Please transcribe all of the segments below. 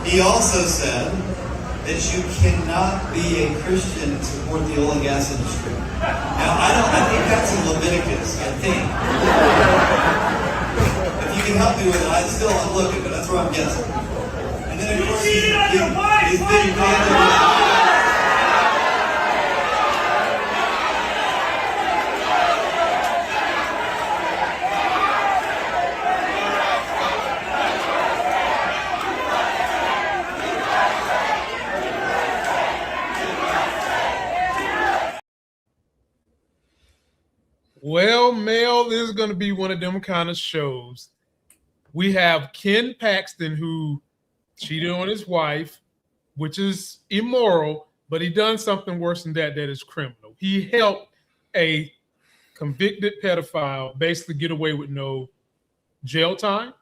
He also said that you cannot be a Christian and support the oil and gas industry. Now, I think that's in Leviticus, I think. If you can help me with it, I'm looking, but that's where I'm guessing. And then, of course, he's been banned. Well, Mel, this is going to be one of them kind of shows. We have Ken Paxton, who cheated on his wife, which is immoral, but he done something worse than that is criminal. He helped a convicted pedophile basically get away with no jail time.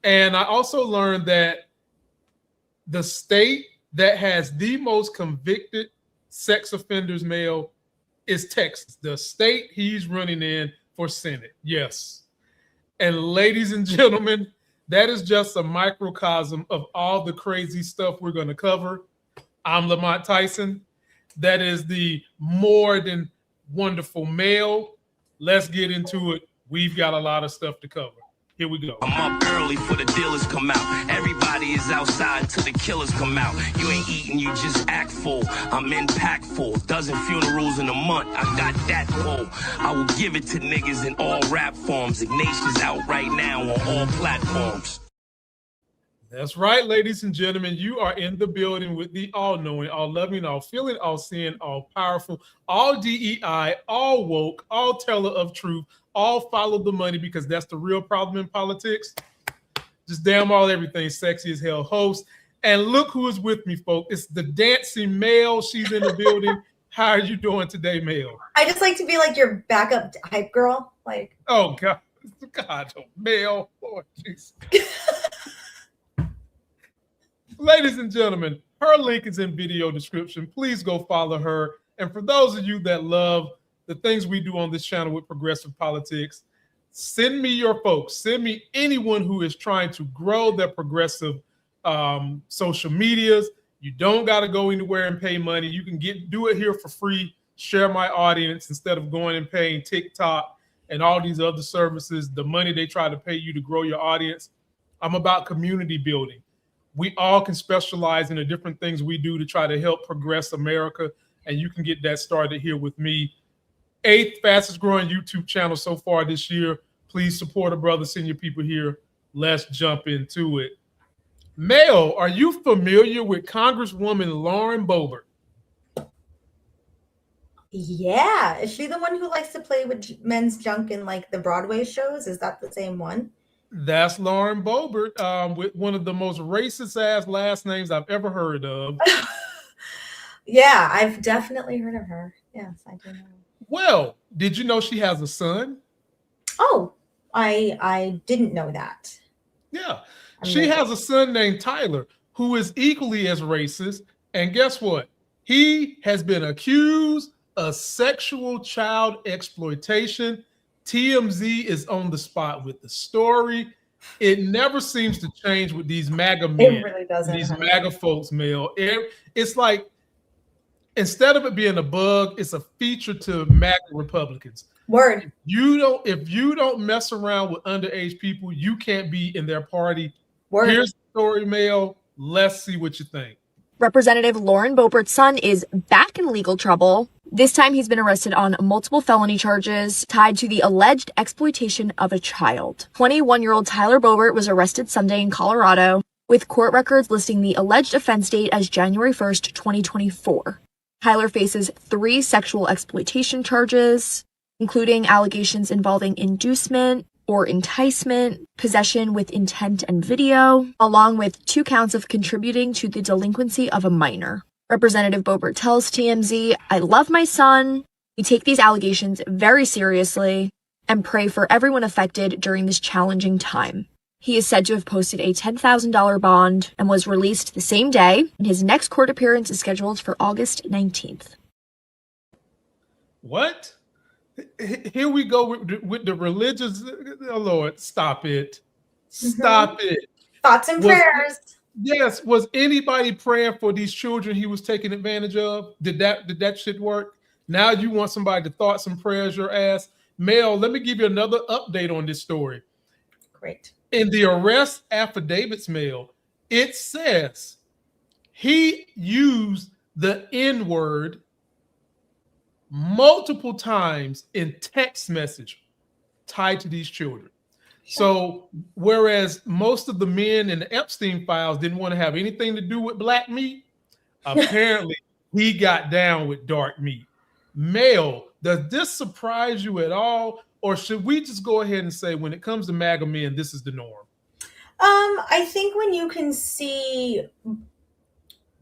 And I also learned that the state that has the most convicted sex offenders, Mel, is Texas, the state he's running in for Senate. Yes. And ladies and gentlemen, that is just a microcosm of all the crazy stuff we're going to cover. I'm Lamont Tyson. That is the more than wonderful Mel. Let's get into it. We've got a lot of stuff to cover. Here we go. I'm up early for the dealers come out. Everybody is outside till the killers come out. You ain't eating, you just act full. I'm impactful. Dozen funerals in a month. I got that pull. I will give it to niggas in all rap forms. Ignatius out right now on all platforms. That's right, ladies and gentlemen. You are in the building with the all-knowing, all-loving, all-feeling, all-seeing, all-powerful, all DEI, all woke, all teller of truth, all follow the money, because that's the real problem in politics. Just damn all everything sexy as hell host. And look who is with me, folks. It's the dancing Mel. She's in the building. How are you doing today, Mel? I just like to be like your backup hype girl. Like, oh God, Mel, Lord Jesus. Ladies and gentlemen, her link is in video description. Please go follow her. And for those of you that love the things we do on this channel with progressive politics, send me your folks. Send me anyone who is trying to grow their progressive social medias. You don't got to go anywhere and pay money. You can do it here for free. Share my audience instead of going and paying TikTok and all these other services, the money they try to pay you to grow your audience. I'm about community building. We all can specialize in the different things we do to try to help progress America, and you can get that started here with me. 8th fastest growing YouTube channel so far this year. Please support a brother, send your people here. Let's jump into it. Mel, are you familiar with Congresswoman Lauren Boebert? yeah. Is she the one who likes to play with men's junk in like the Broadway shows? Is that the same one? That's Lauren Boebert, with one of the most racist ass last names I've ever heard of. Yeah, I've definitely heard of her. Yes, I do know. Well, did you know she has a son? Oh, I didn't know that. Yeah, she has a son named Tyler who is equally as racist. And guess what? He has been accused of sexual child exploitation. TMZ is on the spot with the story. It never seems to change with these MAGA men. It really doesn't. These MAGA folks, Mel. It's like, instead of it being a bug, it's a feature to MAGA Republicans. Word. If you don't mess around with underage people, you can't be in their party. Word. Here's the story, Mel. Let's see what you think. Representative Lauren Boebert's son is back in legal trouble. This time he's been arrested on multiple felony charges tied to the alleged exploitation of a child. 21-year-old Tyler Boebert was arrested Sunday in Colorado, with court records listing the alleged offense date as January 1st, 2024. Tyler faces 3 sexual exploitation charges, including allegations involving inducement or enticement, possession with intent and video, along with 2 counts of contributing to the delinquency of a minor. Representative Boebert tells TMZ, "I love my son. We take these allegations very seriously and pray for everyone affected during this challenging time." He is said to have posted a $10,000 bond and was released the same day, and his next court appearance is scheduled for August 19th. What? Here we go with the religious. Oh Lord, stop it. Stop it. Thoughts and prayers. Yes. Was anybody praying for these children he was taking advantage of? Did that shit work? Now you want somebody to thoughts and prayers your ass? Mel, let me give you another update on this story. Great. In the arrest affidavits, Mel, it says he used the N-word multiple times in text message tied to these children. So whereas most of the men in the Epstein files didn't want to have anything to do with black meat, apparently he got down with dark meat. Mel, does this surprise you at all? Or should we just go ahead and say when it comes to MAGA men, this is the norm? I think when you can see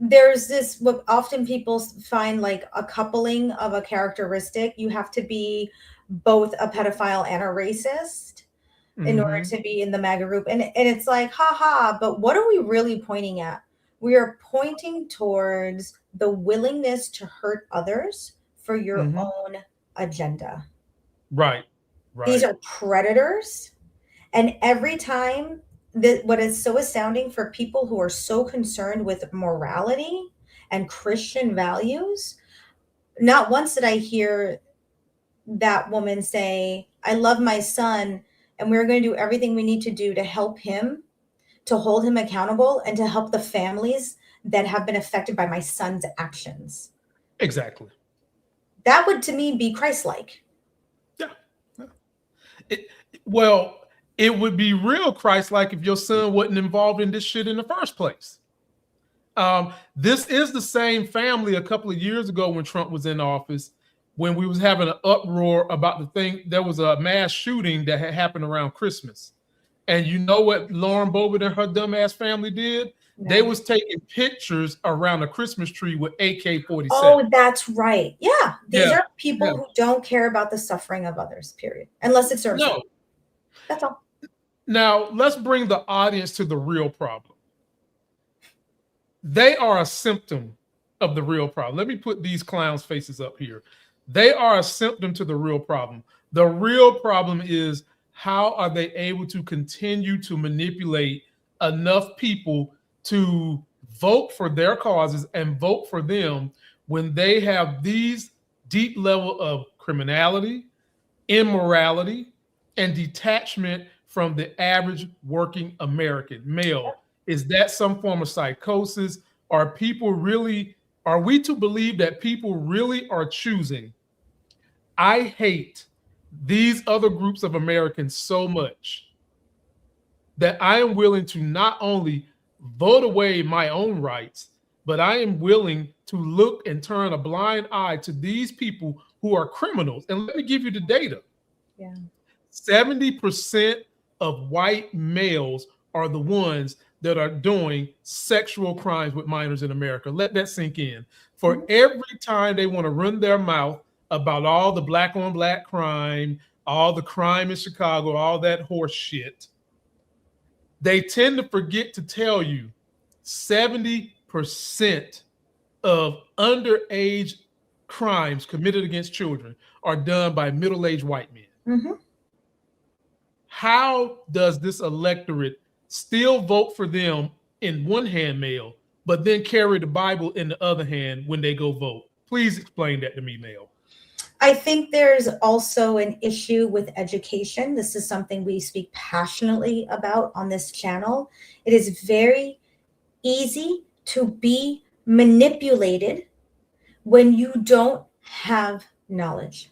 there's this, what often people find like a coupling of a characteristic, you have to be both a pedophile and a racist in order to be in the MAGA group. And it's like, haha, but what are we really pointing at? We are pointing towards the willingness to hurt others for your own agenda. Right. These are predators. And every time, what is so astounding for people who are so concerned with morality and Christian values, not once did I hear that woman say, I love my son, and we're going to do everything we need to do to help him, to hold him accountable, and to help the families that have been affected by my son's actions. Exactly. That would, to me, be Christ-like. Yeah. It would be real Christ-like if your son wasn't involved in this shit in the first place. This is the same family a couple of years ago when Trump was in office, when we was having an uproar about the thing. There was a mass shooting that had happened around Christmas. And you know what Lauren Boebert and her dumbass family did? No. They was taking pictures around a Christmas tree with AK-47. Oh, that's right. Yeah. These are people who don't care about the suffering of others, period. Unless it's their No. That's all. Now, let's bring the audience to the real problem. They are a symptom of the real problem. Let me put these clowns' faces up here. They are a symptom to the real problem. The real problem is, how are they able to continue to manipulate enough people to vote for their causes and vote for them when they have these deep level of criminality, immorality, and detachment from the average working American male? Is that some form of psychosis? Are we to believe that people really are choosing, I hate these other groups of Americans so much that I am willing to not only vote away my own rights, but I am willing to look and turn a blind eye to these people who are criminals? And let me give you the data. 70% of white males are the ones that are doing sexual crimes with minors in America. Let that sink in. For every time they want to run their mouth about all the black on black crime, all the crime in Chicago, all that horse shit, they tend to forget to tell you 70% of underage crimes committed against children are done by middle-aged white men. How does this electorate still vote for them in one hand, Mel, but then carry the Bible in the other hand when they go vote? Please explain that to me, Mel. I think there's also an issue with education. This is something we speak passionately about on this channel. It is very easy to be manipulated when you don't have knowledge.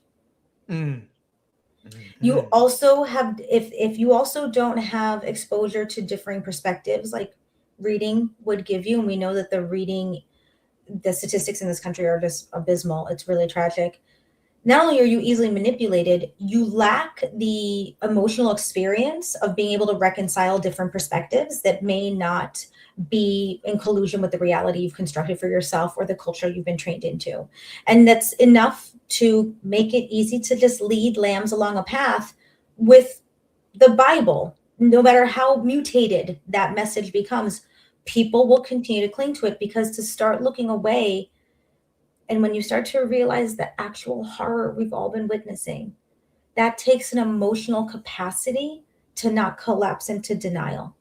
You also have, if you also don't have exposure to differing perspectives, like reading would give you, and we know that the statistics in this country are just abysmal. It's really tragic. Not only are you easily manipulated, you lack the emotional experience of being able to reconcile different perspectives that may not be in collusion with the reality you've constructed for yourself or the culture you've been trained into. And that's enough to make it easy to just lead lambs along a path with the Bible. No matter how mutated that message becomes, people will continue to cling to it, because to start looking away, and when you start to realize the actual horror we've all been witnessing, that takes an emotional capacity to not collapse into denial.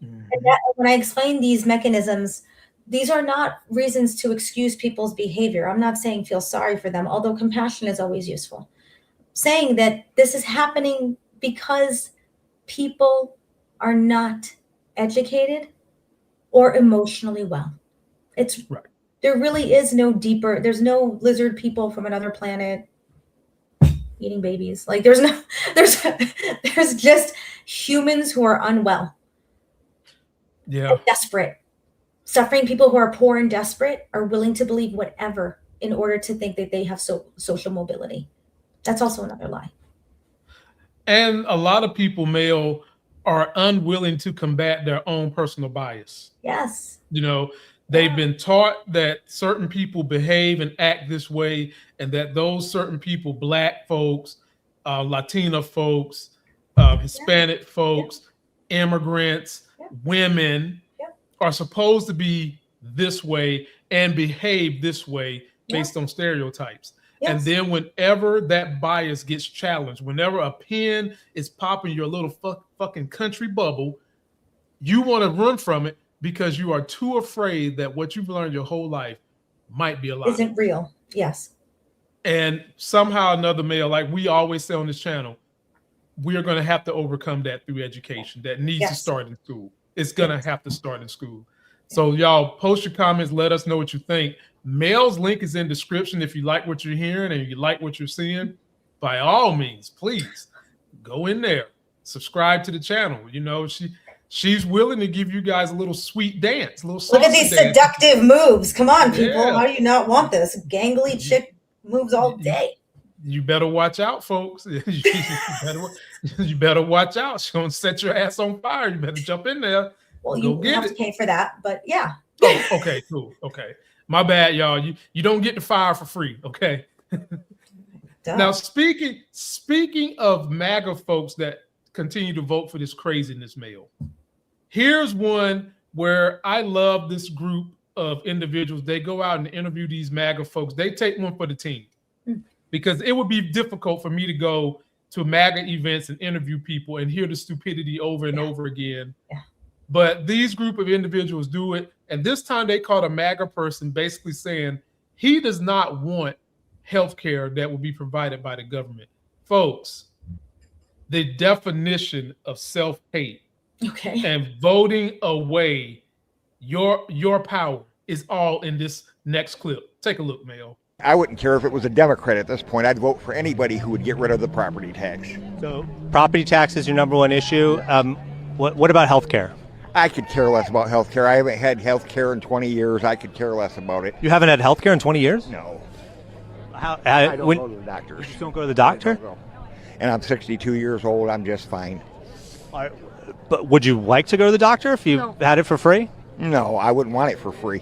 And that, when I explain these mechanisms, these are not reasons to excuse people's behavior. I'm not saying feel sorry for them, although compassion is always useful. Saying that this is happening because people are not educated or emotionally well. It's Right. There really is no deeper, there's no lizard people from another planet eating babies. Like there's just humans who are unwell. Yeah. Desperate. Suffering people who are poor and desperate are willing to believe whatever in order to think that they have social mobility. That's also another lie. And a lot of people, Mel, are unwilling to combat their own personal bias. Yes. You know, they've been taught that certain people behave and act this way, and that those certain people, Black folks, Latina folks, Hispanic folks, immigrants, women, are supposed to be this way and behave this way based on stereotypes. And then whenever that bias gets challenged, whenever a pin is popping your little fucking country bubble, you want to run from it because you are too afraid that what you've learned your whole life might be a lie. Isn't real. Yes. And somehow or another, Mel, like we always say on this channel, we are going to have to overcome that through education. That needs to start in school. It's going to have to start in school. So y'all post your comments. Let us know what you think. Mel's link is in description. If you like what you're hearing and you like what you're seeing, by all means, please go in there, subscribe to the channel. You know, she's willing to give you guys a little sweet dance, a little look at these dance. Seductive moves. Come on, people. Yeah. How do you not want this? Gangly chick moves all day. You better watch out, folks. You better watch out. She's gonna set your ass on fire. You better jump in there. Well, you have to pay for that, but yeah. Oh, okay, cool. Okay. My bad, y'all. You don't get the fire for free, okay? Now, speaking of MAGA folks that continue to vote for this craziness, Mel, here's one where I love this group of individuals. They go out and interview these MAGA folks. They take one for the team because it would be difficult for me to go to MAGA events and interview people and hear the stupidity over and over again. Yeah. But these group of individuals do it. And this time they caught a MAGA person basically saying he does not want health care that will be provided by the government. Folks, the definition of self-hate and voting away your power is all in this next clip. Take a look, Mel. I wouldn't care if it was a Democrat at this point. I'd vote for anybody who would get rid of the property tax. So property tax is your number one issue. What about health care? I could care less about health care. I haven't had health care in 20 years. I could care less about it. You haven't had health care in 20 years? No. I don't go to the doctor. You just don't go to the doctor? And I'm 62 years old. I'm just fine. But would you like to go to the doctor if you had it for free? No, I wouldn't want it for free.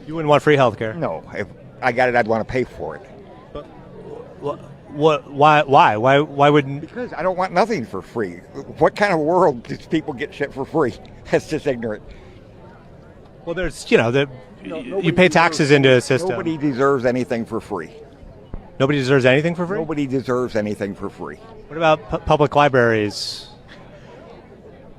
You wouldn't want free health care? No. If I got it, I'd want to pay for it. But why? Why wouldn't? Because I don't want nothing for free. What kind of world does people get shit for free? That's just ignorant. Well, there's, you pay taxes into a system. Nobody deserves anything for free. Nobody deserves anything for free? Nobody deserves anything for free. What about public libraries,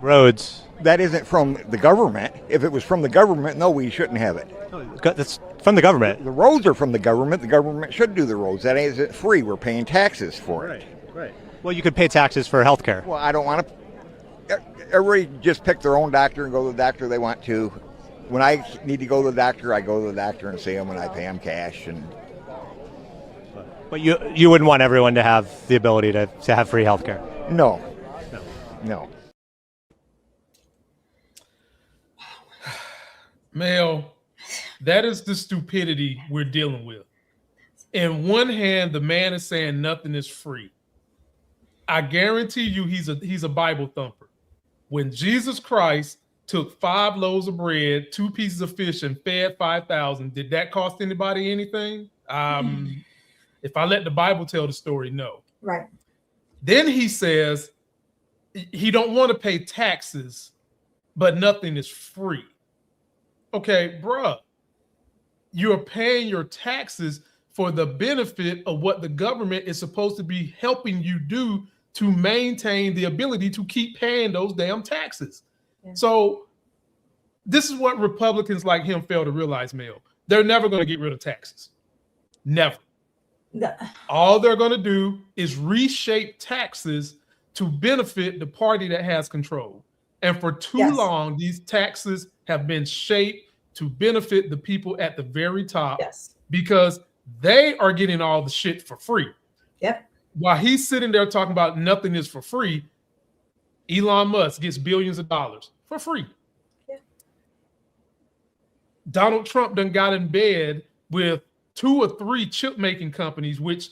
roads? That isn't from the government. If it was from the government, no, we shouldn't have it. That's from the government. The roads are from the government. The government should do the roads. That isn't free. We're paying taxes for it. Right. Well, you could pay taxes for health care. Well, I don't want to. Everybody just pick their own doctor and go to the doctor they want to. When I need to go to the doctor, I go to the doctor and see them, and I pay them cash. But you wouldn't want everyone to have the ability to have free health care? No. Mel, that is the stupidity we're dealing with. In one hand, the man is saying nothing is free. I guarantee you he's a Bible thumper. When Jesus Christ took 5 loaves of bread, 2 pieces of fish, and fed 5,000, did that cost anybody anything? If I let the Bible tell the story, no. Right. Then he says he don't want to pay taxes, but nothing is free. Okay, bruh, you're paying your taxes for the benefit of what the government is supposed to be helping you do to maintain the ability to keep paying those damn taxes. Yeah. So this is what Republicans like him fail to realize, Mel. They're never going to get rid of taxes. Never. All they're going to do is reshape taxes to benefit the party that has control. And for too long, these taxes have been shaped to benefit the people at the very top because they are getting all the shit for free. Yep. While he's sitting there talking about nothing is for free, Elon Musk gets billions of dollars for free. Yeah. Donald Trump done got in bed with 2 or 3 chip making companies, which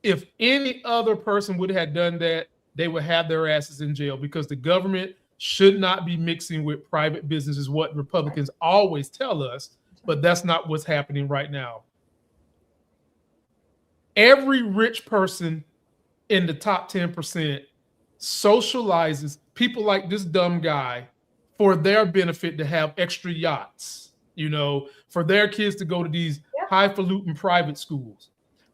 if any other person would have done that, they would have their asses in jail because the government should not be mixing with private business is what Republicans always tell us, but that's not what's happening right now. Every rich person in the top 10% socializes people like this dumb guy for their benefit to have extra yachts, for their kids to go to these highfalutin private schools.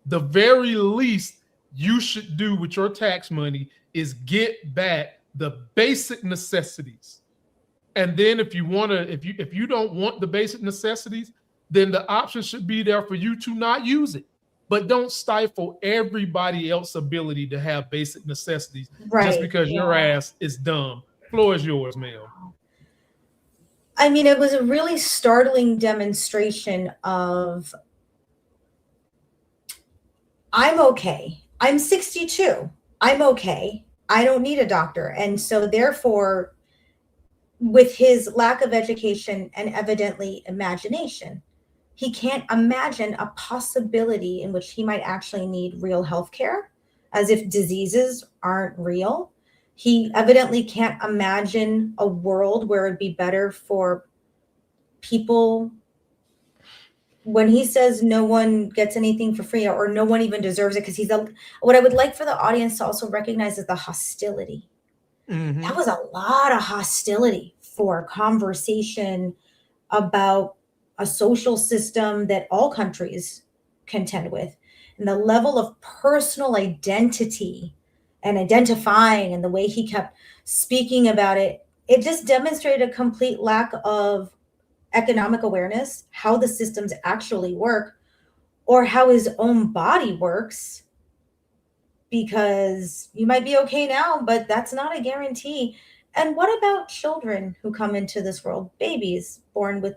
The very least you should do with your tax money is get back the basic necessities. And then if you don't want the basic necessities, then the option should be there for you to not use it. But don't stifle everybody else's ability to have basic necessities just because your ass is dumb. Floor is yours, Mel. I mean, it was a really startling demonstration of I'm okay. I'm 62. I'm okay. I don't need a doctor. And so therefore, with his lack of education and evidently imagination, he can't imagine a possibility in which he might actually need real health care, as if diseases aren't real. He evidently can't imagine a world where it'd be better for people. When he says no one gets anything for free or no one even deserves it, because what I would like for the audience to also recognize is the hostility. Mm-hmm. That was a lot of hostility for conversation about a social system that all countries contend with. And the level of personal identity and identifying and the way he kept speaking about it, it just demonstrated a complete lack of economic awareness, how the systems actually work, or how his own body works. Because you might be okay now, but that's not a guarantee. And what about children who come into this world, babies born with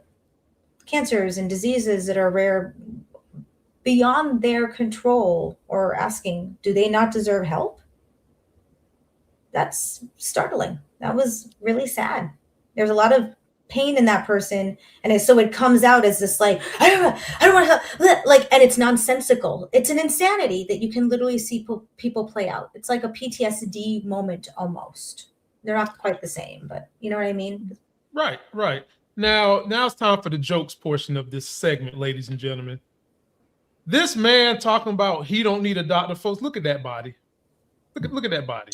cancers and diseases that are rare beyond their control, or asking, do they not deserve help? That's startling. That was really sad. There's a lot of pain in that person, and so it comes out as this like, I don't want to help, like, and it's nonsensical. It's an insanity that you can literally see people play out. It's like a PTSD moment almost. They're not quite the same, but you know what I mean? Right. Now it's time for the jokes portion of this segment, ladies and gentlemen. This man talking about he don't need a doctor, folks. Look at that body. Look at that body.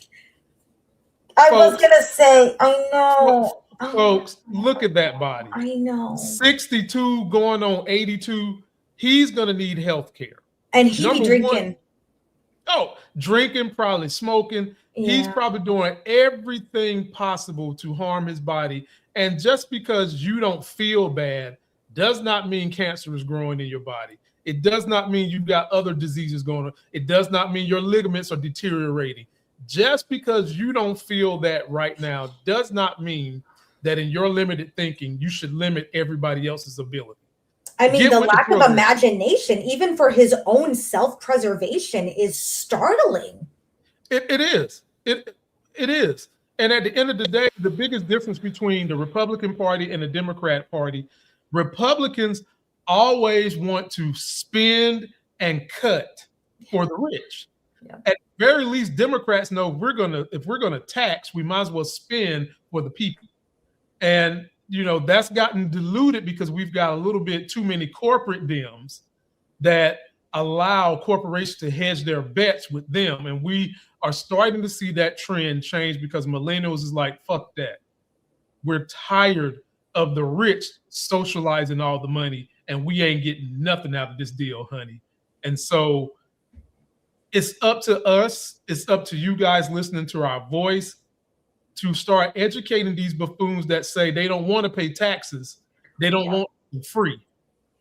I was gonna say, I know. Folks, look at that body. I know. 62 going on 82. He's gonna need health care. And he be drinking. Drinking, probably smoking. Yeah. He's probably doing everything possible to harm his body. And just because you don't feel bad does not mean cancer is growing in your body. It does not mean you've got other diseases going on. It does not mean your ligaments are deteriorating. Just because you don't feel that right now does not mean that in your limited thinking, you should limit everybody else's ability. I mean, the lack of imagination, even for his own self-preservation, is startling. It is. It is. And at the end of the day, the biggest difference between the Republican Party and the Democrat Party, Republicans always want to spend and cut for the rich. Yeah. At the very least, Democrats know if we're gonna tax, we might as well spend for the people. And that's gotten diluted because we've got a little bit too many corporate Dems that allow corporations to hedge their bets with them. And we are starting to see that trend change because millennials is like, fuck that. We're tired of the rich socializing all the money and we ain't getting nothing out of this deal, honey. And so it's up to us. It's up to you guys listening to our voice to start educating these buffoons that say they don't want to pay taxes, they don't want it free.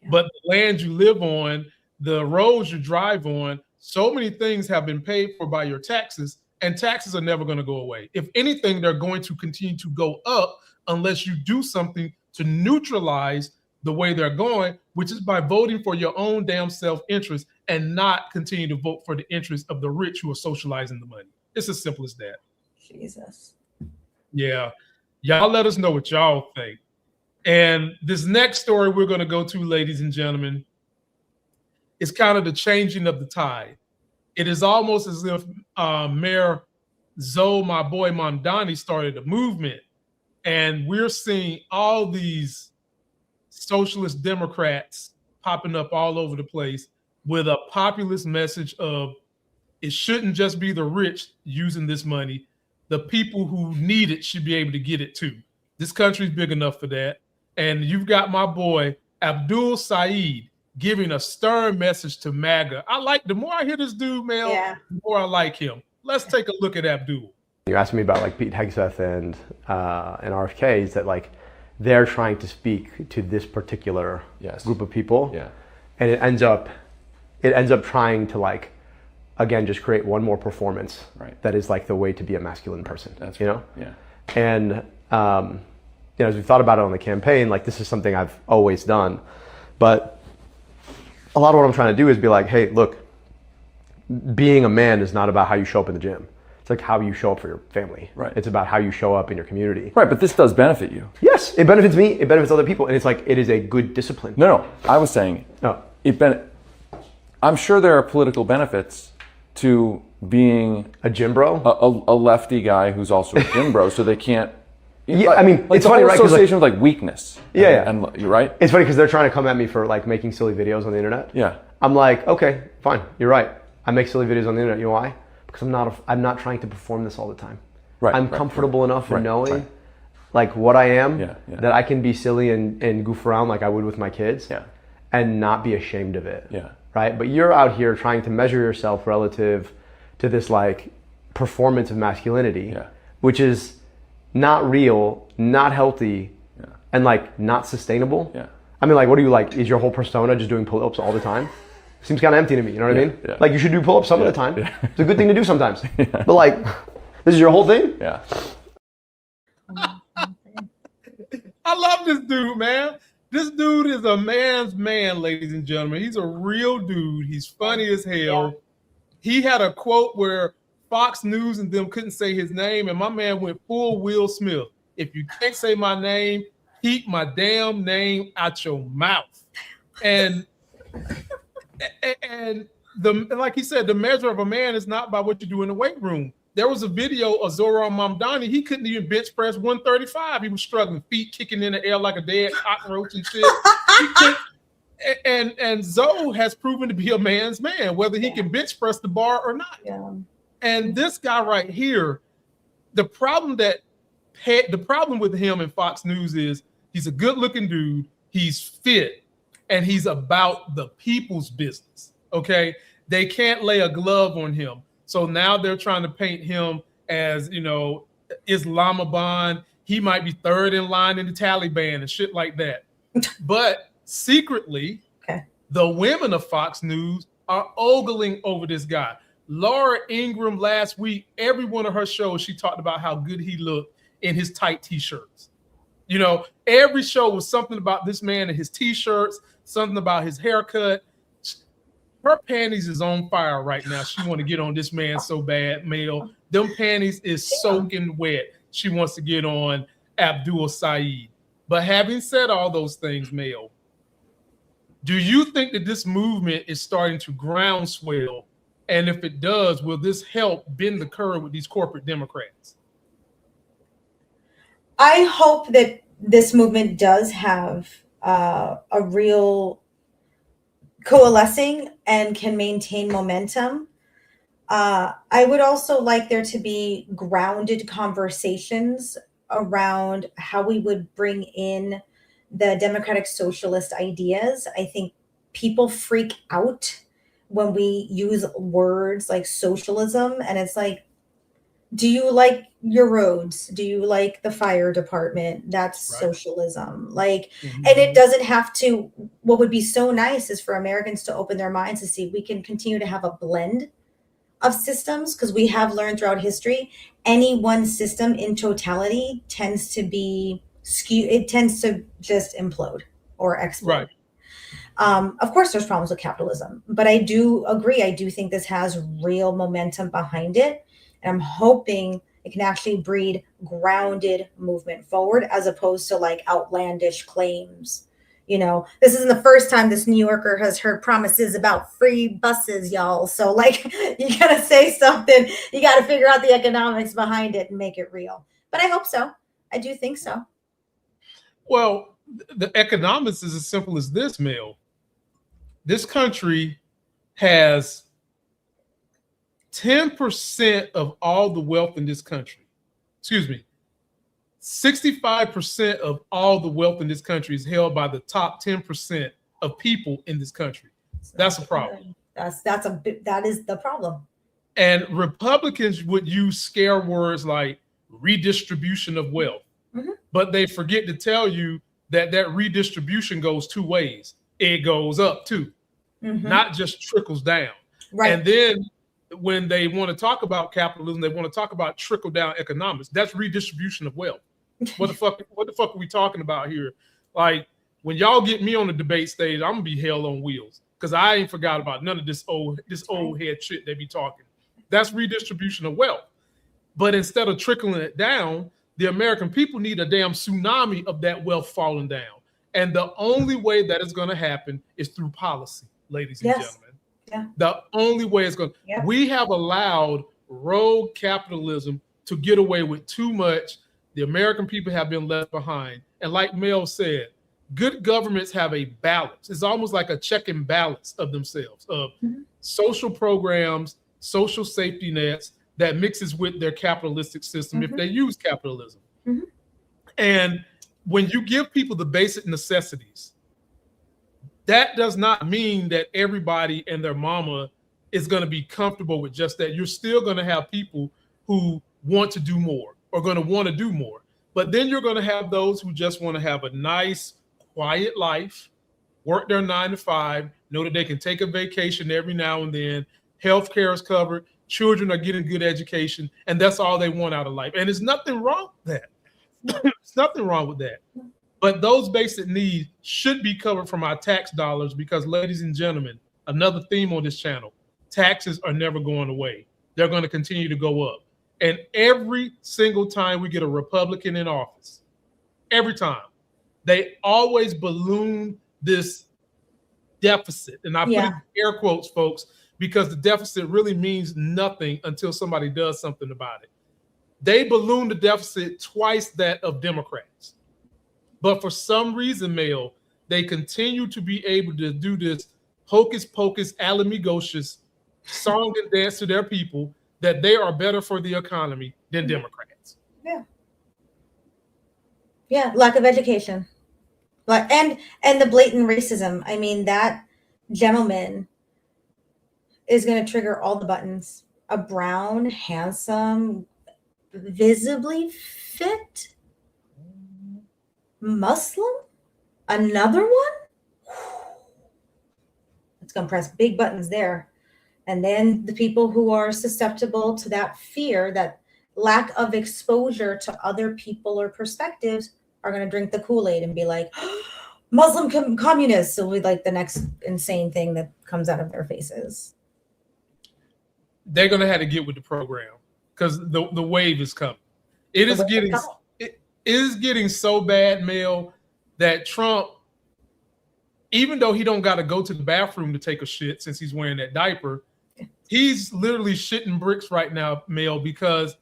But the land you live on, the roads you drive on, so many things have been paid for by your taxes, and taxes are never going to go away. If anything, they're going to continue to go up unless you do something to neutralize the way they're going, which is by voting for your own damn self-interest and not continue to vote for the interest of the rich who are socializing the money. It's as simple as that. Jesus. Yeah. Y'all let us know what y'all think. And this next story we're going to go to, ladies and gentlemen, is kind of the changing of the tide. It is almost as if Mayor Zoe, my boy Mamdani, started a movement. And we're seeing all these socialist Democrats popping up all over the place with a populist message of it shouldn't just be the rich using this money. The people who need it should be able to get it too. This country's big enough for that. And you've got my boy Abdul Saeed giving a stern message to MAGA. The more I hear this dude, Mel, the more I like him. Let's take a look at Abdul. You asked me about like Pete Hegseth and RFK, that like they're trying to speak to this particular group of people, and it ends up trying to like again just create one more performance that is like the way to be a masculine person. That's you know, and you know, as we thought about it on the campaign, like this is something I've always done, but a lot of what I'm trying to do is be like, hey, look, being a man is not about how you show up in the gym. It's like how you show up for your family. Right. It's about how you show up in your community. Right, but this does benefit you. Yes, it benefits me. It benefits other people, and it's like it is a good discipline. No, I was saying I'm sure there are political benefits to being a gym bro, a lefty guy who's also a gym bro, so they can't. Yeah, I mean, like it's the funny, whole right? Association with like weakness. And you're right. It's funny because they're trying to come at me for like making silly videos on the internet. Yeah. I'm like, okay, fine, you're right. I make silly videos on the internet. You know why? Because I'm not trying to perform this all the time. Right. I'm comfortable enough in knowing like what I am, that I can be silly and goof around like I would with my kids, and not be ashamed of it. Yeah. Right. But you're out here trying to measure yourself relative to this like performance of masculinity, which is not real, not healthy, and like not sustainable. Yeah. I mean, like, what are you like? Is your whole persona just doing pull-ups all the time? Seems kind of empty to me. You know what I mean? Yeah. Like, you should do pull-ups some of the time. Yeah. It's a good thing to do sometimes. But like, this is your whole thing? Yeah. I love this dude, man. This dude is a man's man, ladies and gentlemen. He's a real dude. He's funny as hell. Yeah. He had a quote where Fox News and them couldn't say his name, and my man went full Will Smith. If you can't say my name, keep my damn name out your mouth. And like he said, the measure of a man is not by what you do in the weight room. There was a video of Zoran Mamdani. He couldn't even bench press 135. He was struggling, feet kicking in the air like a dead cockroach and shit. And Zoe has proven to be a man's man, whether he can bench press the bar or not. Yeah. And this guy right here, the problem with him and Fox News is he's a good-looking dude, he's fit, and he's about the people's business. Okay, they can't lay a glove on him, so now they're trying to paint him as, you know, Islamabad. He might be third in line in the Taliban and shit like that. But secretly, the women of Fox News are ogling over this guy. Laura Ingraham last week, every one of her shows, she talked about how good he looked in his tight t-shirts. You know, every show was something about this man and his t-shirts, something about his haircut. Her panties is on fire right now. She want to get on this man so bad, Mel. Them panties is soaking wet. She wants to get on Abdul Saeed. But having said all those things, Mel, do you think that this movement is starting to groundswell? And if it does, will this help bend the curve with these corporate Democrats? I hope that this movement does have a real coalescing and can maintain momentum. I would also like there to be grounded conversations around how we would bring in the democratic socialist ideas. I think people freak out when we use words like socialism, and it's like, Do you like your roads? Do you like the fire department? That's Right. socialism. Like, and it doesn't have to, what would be so nice is for Americans to open their minds to see we can continue to have a blend of systems, because we have learned throughout history, any one system in totality tends to be skewed. It tends to just implode or explode. Right. Of course, there's problems with capitalism, but I do agree. I do think this has real momentum behind it. And I'm hoping it can actually breed grounded movement forward as opposed to like outlandish claims. You know, this isn't the first time this New Yorker has heard promises about free buses, y'all. So like, you got to say something. You got to figure out the economics behind it and make it real. But I hope so. I do think so. Well, the economics is as simple as this, Mel. This country has 10% of all the wealth in this country. 65% of all the wealth in this country is held by the top 10% of people in this country. That's a problem. That is the problem. And Republicans would use scare words like redistribution of wealth, but they forget to tell you that redistribution goes two ways. It goes up too, not just trickles down. Right. And then when they want to talk about capitalism, they want to talk about trickle down economics. That's redistribution of wealth. What the fuck are we talking about here? Like, when y'all get me on the debate stage, I'm gonna be hell on wheels because I ain't forgot about none of this old head shit they be talking. That's redistribution of wealth. But instead of trickling it down, the American people need a damn tsunami of that wealth falling down. And the only way that is going to happen is through policy, ladies and gentlemen. Yeah. The only way it's going to. Yeah. We have allowed rogue capitalism to get away with too much. The American people have been left behind. And like Mel said, good governments have a balance. It's almost like a check and balance of themselves, of social programs, social safety nets that mixes with their capitalistic system if they use capitalism. And when you give people the basic necessities, that does not mean that everybody and their mama is going to be comfortable with just that. You're still going to have people who want to do more or going to want to do more. But then you're going to have those who just want to have a nice, quiet life, work their 9 to 5, know that they can take a vacation every now and then, healthcare is covered, children are getting good education, and that's all they want out of life. And there's nothing wrong with that. There's nothing wrong with that. But those basic needs should be covered from our tax dollars because, ladies and gentlemen, another theme on this channel, taxes are never going away. They're going to continue to go up. And every single time we get a Republican in office, every time, they always balloon this deficit. And I put it in air quotes, folks, because the deficit really means nothing until somebody does something about it. They balloon the deficit twice that of Democrats. But for some reason, Mel, they continue to be able to do this hocus pocus, alamigocious song and dance to their people that they are better for the economy than Democrats. Yeah, lack of education. And the blatant racism. I mean, that gentleman is going to trigger all the buttons. A brown, handsome, visibly fit Muslim? Another one? It's going to press big buttons there. And then the people who are susceptible to that fear, that lack of exposure to other people or perspectives, are going to drink the Kool-Aid and be like, Muslim communists will be like the next insane thing that comes out of their faces. They're going to have to get with the program because the wave is coming. It is getting so bad, Mel, that Trump, even though he don't got to go to the bathroom to take a shit since he's wearing that diaper, he's literally shitting bricks right now, Mel, because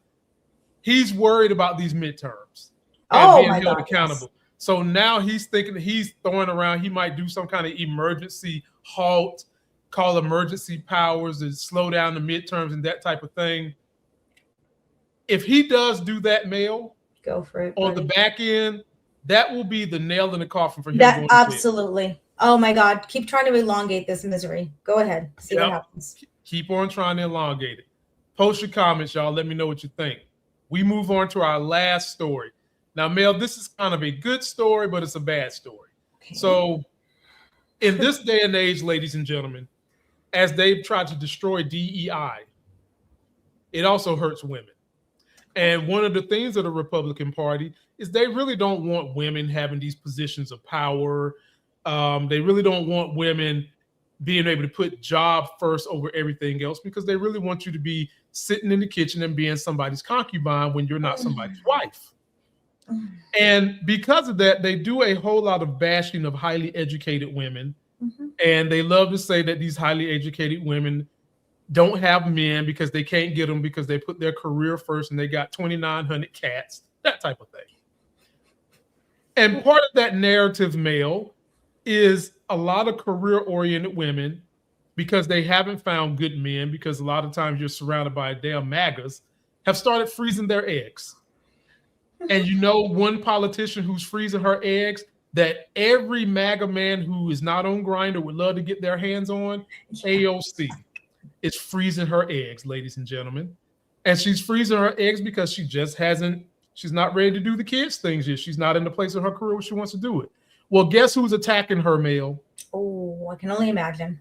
he's worried about these midterms and being held accountable. So now he's thinking, he's throwing around, he might do some kind of emergency halt, call emergency powers to slow down the midterms and that type of thing. If he does do that, Mel, go for it. On the back end, that will be the nail in the coffin for him. That absolutely. Oh my God. Keep trying to elongate this misery. Go ahead. See what happens. Keep on trying to elongate it. Post your comments, y'all. Let me know what you think. We move on to our last story. Now, Mel, this is kind of a good story, but it's a bad story. Okay. So in this day and age, ladies and gentlemen, as they've tried to destroy DEI, it also hurts women. And one of the things of the Republican Party is they really don't want women having these positions of power. They really don't want women being able to put job first over everything else, because they really want you to be sitting in the kitchen and being somebody's concubine when you're not somebody's wife. And because of that, they do a whole lot of bashing of highly educated women. And they love to say that these highly educated women don't have men because they can't get them because they put their career first and they got 2,900 cats, that type of thing. And part of that narrative, Mel, is a lot of career-oriented women, because they haven't found good men, because a lot of times you're surrounded by damn MAGAs, have started freezing their eggs. And you know one politician who's freezing her eggs that every MAGA man who is not on Grindr would love to get their hands on? AOC is freezing her eggs, ladies and gentlemen. And she's freezing her eggs because she just she's not ready to do the kids things yet. She's not in the place of her career where she wants to do it. Well, guess who's attacking her, Mel? Oh, I can only imagine.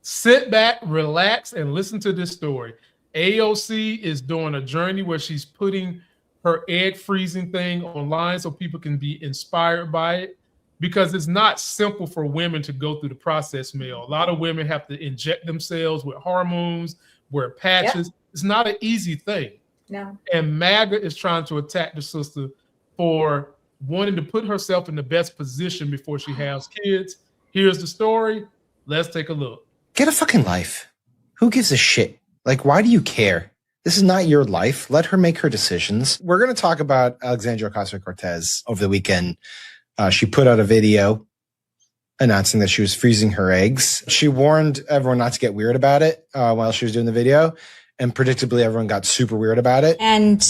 Sit back, relax, and listen to this story. AOC is doing a journey where she's putting her egg freezing thing online so people can be inspired by it, because it's not simple for women to go through the process, Mel. A lot of women have to inject themselves with hormones, wear patches. Yep. It's not an easy thing. No. And MAGA is trying to attack the sister for wanting to put herself in the best position before she has kids. Here's the story. Let's take a look. Get a fucking life. Who gives a shit? Like, why do you care? This is not your life. Let her make her decisions. We're going to talk about Alexandria Ocasio-Cortez over the weekend. She put out a video announcing that she was freezing her eggs. She warned everyone not to get weird about it while she was doing the video. And predictably, everyone got super weird about it. And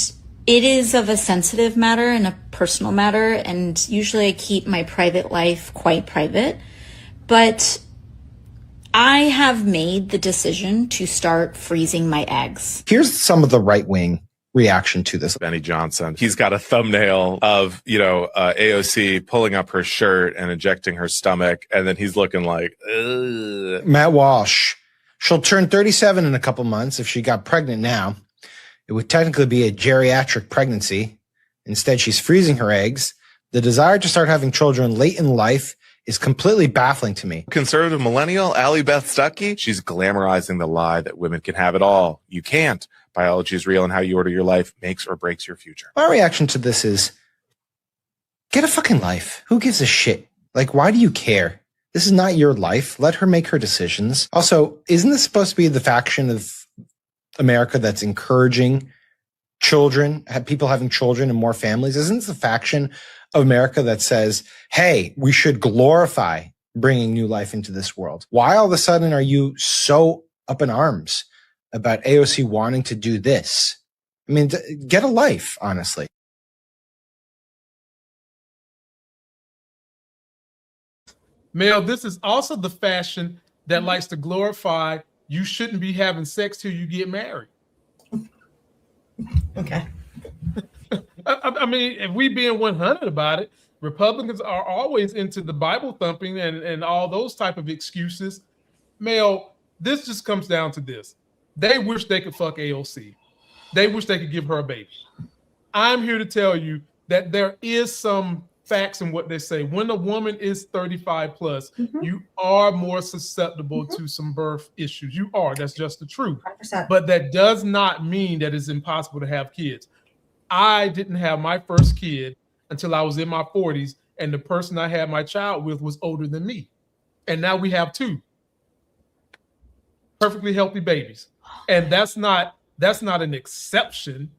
it is of a sensitive matter and a personal matter. And usually I keep my private life quite private. But I have made the decision to start freezing my eggs. Here's some of the right-wing reaction to this. Benny Johnson. He's got a thumbnail of, AOC pulling up her shirt and injecting her stomach. And then he's looking like, ugh. Matt Walsh. She'll turn 37 in a couple months. If she got pregnant now, it would technically be a geriatric pregnancy. Instead, she's freezing her eggs. The desire to start having children late in life is completely baffling to me. Conservative millennial Allie Beth Stuckey, she's glamorizing the lie that women can have it all. You can't. Biology is real, and how you order your life makes or breaks your future. My reaction to this is, get a fucking life. Who gives a shit? Like, why do you care? This is not your life. Let her make her decisions. Also, isn't this supposed to be the faction of America that's encouraging children, people having children and more families? Isn't this the faction of America that says, hey, we should glorify bringing new life into this world? Why all of a sudden are you so up in arms about AOC wanting to do this? I mean, get a life, honestly. Mel, this is also the fashion that likes to glorify you shouldn't be having sex till you get married. Okay. I mean, if we being 100 about it, Republicans are always into the Bible thumping and all those type of excuses. Mel, this just comes down to this. They wish they could fuck AOC. They wish they could give her a baby. I'm here to tell you that there is some facts in what they say. When a woman is 35 plus, you are more susceptible to some birth issues. You are. That's just the truth. 100%. But that does not mean that it's impossible to have kids. I didn't have my first kid until I was in my 40s, and the person I had my child with was older than me. And now we have two perfectly healthy babies. And that's not an exception.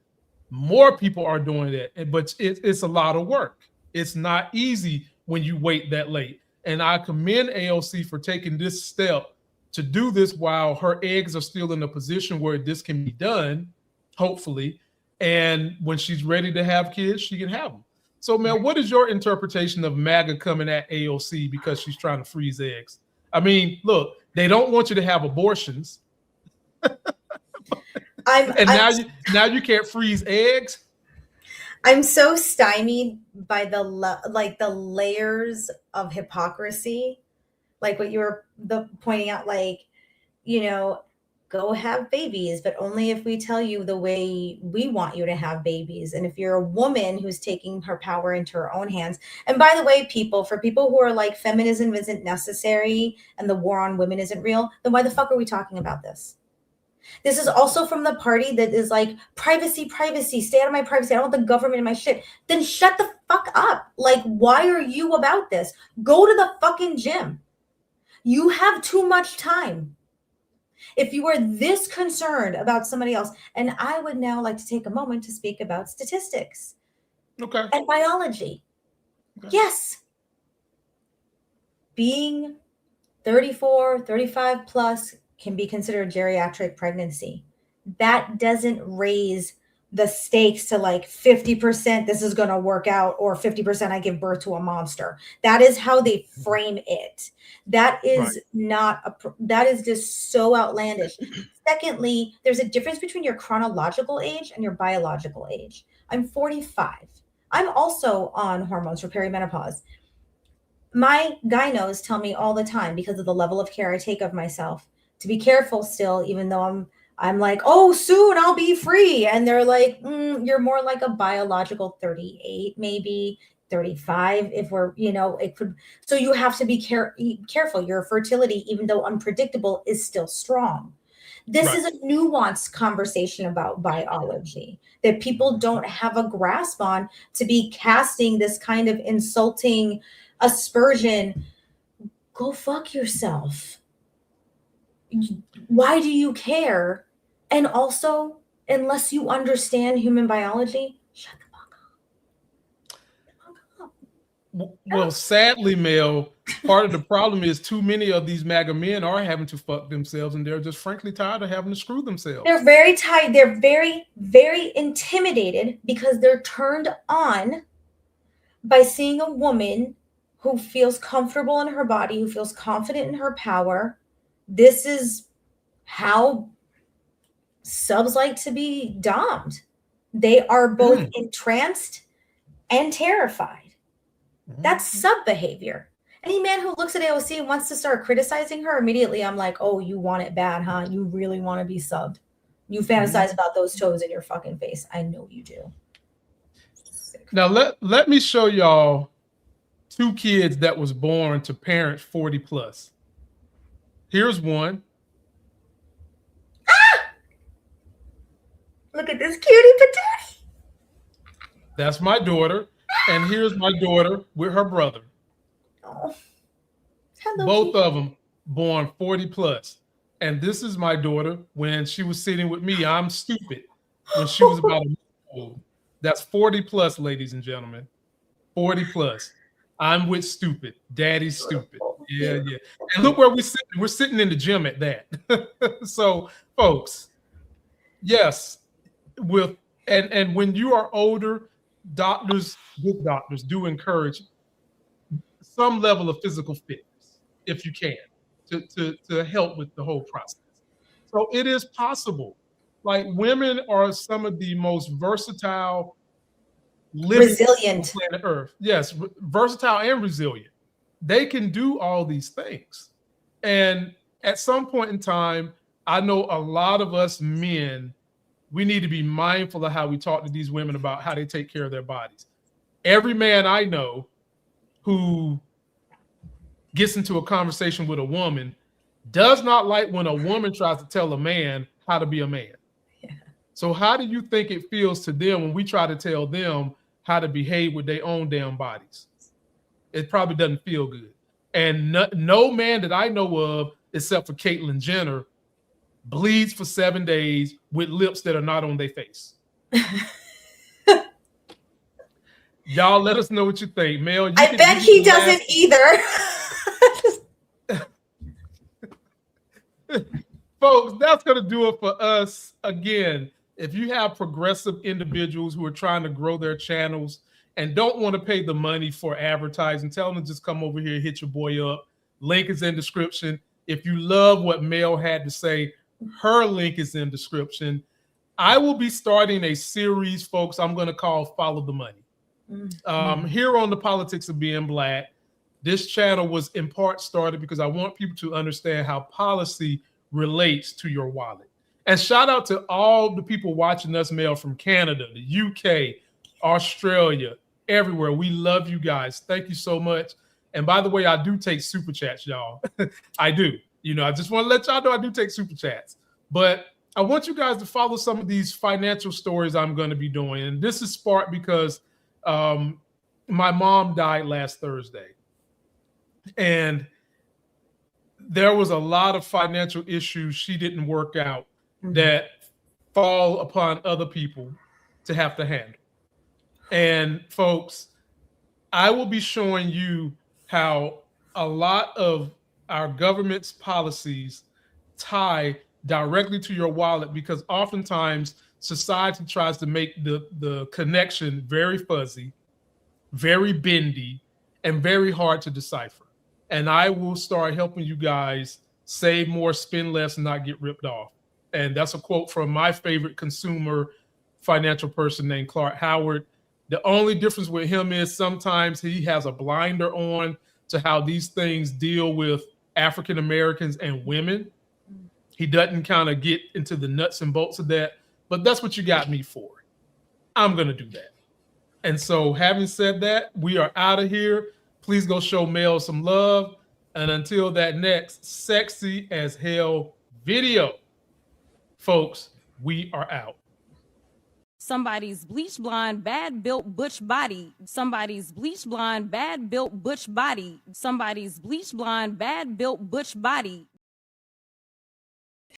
More people are doing that, but it's a lot of work. It's not easy when you wait that late. And I commend AOC for taking this step to do this while her eggs are still in a position where this can be done, hopefully. And when she's ready to have kids, she can have them. So, Mel, what is your interpretation of MAGA coming at AOC because she's trying to freeze eggs? I mean, look, they don't want you to have abortions, Now you can't freeze eggs. I'm so stymied by the layers of hypocrisy, like what you were pointing out, like, go have babies, but only if we tell you the way we want you to have babies. And if you're a woman who's taking her power into her own hands, and by the way, for people who are like feminism isn't necessary and the war on women isn't real, then why the fuck are we talking about this? This is also from the party that is like, privacy, stay out of my privacy. I don't want the government in my shit. Then shut the fuck up. Like, why are you about this? Go to the fucking gym. You have too much time. If you are this concerned about somebody else, and I would now like to take a moment to speak about statistics. Okay. And biology. Okay. Yes. Being 34, 35 plus can be considered geriatric pregnancy. That doesn't raise the stakes to like 50% this is going to work out, or 50% I give birth to a monster. That is how they frame it. That is that is just so outlandish. Secondly, there's a difference between your chronological age and your biological age. I'm 45. I'm also on hormones for perimenopause. My gynos tell me all the time, because of the level of care I take of myself, to be careful still, even though I'm like, oh, soon I'll be free. And they're like, you're more like a biological 38, maybe 35, if we're, it could. So you have to be careful. Your fertility, even though unpredictable, is still strong. This is a nuanced conversation about biology that people don't have a grasp on, to be casting this kind of insulting aspersion. Go fuck yourself. Why do you care? And also, unless you understand human biology, shut the fuck up. Well, sadly, Mel, part of the problem is too many of these MAGA men are having to fuck themselves, and they're just frankly tired of having to screw themselves. They're very tired. They're very, very intimidated because they're turned on by seeing a woman who feels comfortable in her body, who feels confident in her power. This is how subs like to be domed. They are both entranced and terrified. That's sub behavior. Any man who looks at AOC and wants to start criticizing her, immediately I'm like, oh, you want it bad, huh? You really want to be subbed. You fantasize about those toes in your fucking face. I know you do. Now let me show y'all 2 kids that was born to parents 40 plus. Here's one. Look at this cutie patootie. That's my daughter. And here's my daughter with her brother. Oh. Hello, both of them born 40 plus. And this is my daughter when she was sitting with me. I'm stupid. When she was about a month old. That's 40 plus, ladies and gentlemen. 40 plus. I'm with stupid. Daddy's stupid. Yeah. And look where we're sitting. We're sitting in the gym at that. So, folks, yes, and when you are older, good doctors do encourage some level of physical fitness, if you can, to help with the whole process. So it is possible. Like, women are some of the most versatile, resilient on planet Earth. Yes, versatile and resilient. They can do all these things. And at some point in time, I know a lot of us men, we need to be mindful of how we talk to these women about how they take care of their bodies. Every man I know who gets into a conversation with a woman does not like when a woman tries to tell a man how to be a man. Yeah. So how do you think it feels to them when we try to tell them how to behave with their own damn bodies? It probably doesn't feel good. And no man that I know of, except for Caitlyn Jenner, bleeds for 7 days with lips that are not on their face. Y'all let us know what you think. Mel, I bet he doesn't either. Folks, that's going to do it for us. Again, if you have progressive individuals who are trying to grow their channels and don't want to pay the money for advertising, tell them to just come over here, hit your boy up. Link is in description. If you love what Mel had to say, Her link is in description. I will be starting a series, folks, I'm going to call Follow the Money. Here on the Politics of Being Black, this channel was in part started because I want people to understand how policy relates to your wallet. And shout out to all the people watching us, Mel, from Canada, the UK, Australia, everywhere. We love you guys. Thank you so much. And by the way, I do take super chats, y'all. I do. You know, I just want to let y'all know I do take super chats. But I want you guys to follow some of these financial stories I'm going to be doing. And this is sparked because my mom died last Thursday. And there was a lot of financial issues she didn't work out that fall upon other people to have to handle. And folks, I will be showing you how a lot of our government's policies tie directly to your wallet, because oftentimes society tries to make the connection very fuzzy, very bendy, and very hard to decipher. And I will start helping you guys save more, spend less, and not get ripped off. And that's a quote from my favorite consumer financial person named Clark Howard. The only difference with him is sometimes he has a blinder on to how these things deal with African Americans and women. He doesn't kind of get into the nuts and bolts of that, but that's what you got me for. I'm going to do that. And so having said that, we are out of here. Please go show Mel some love. And until that next sexy as hell video, folks, we are out. Somebody's bleach blonde, bad built butch body. Somebody's bleach blonde, bad built butch body. Somebody's bleach blonde, bad built butch body.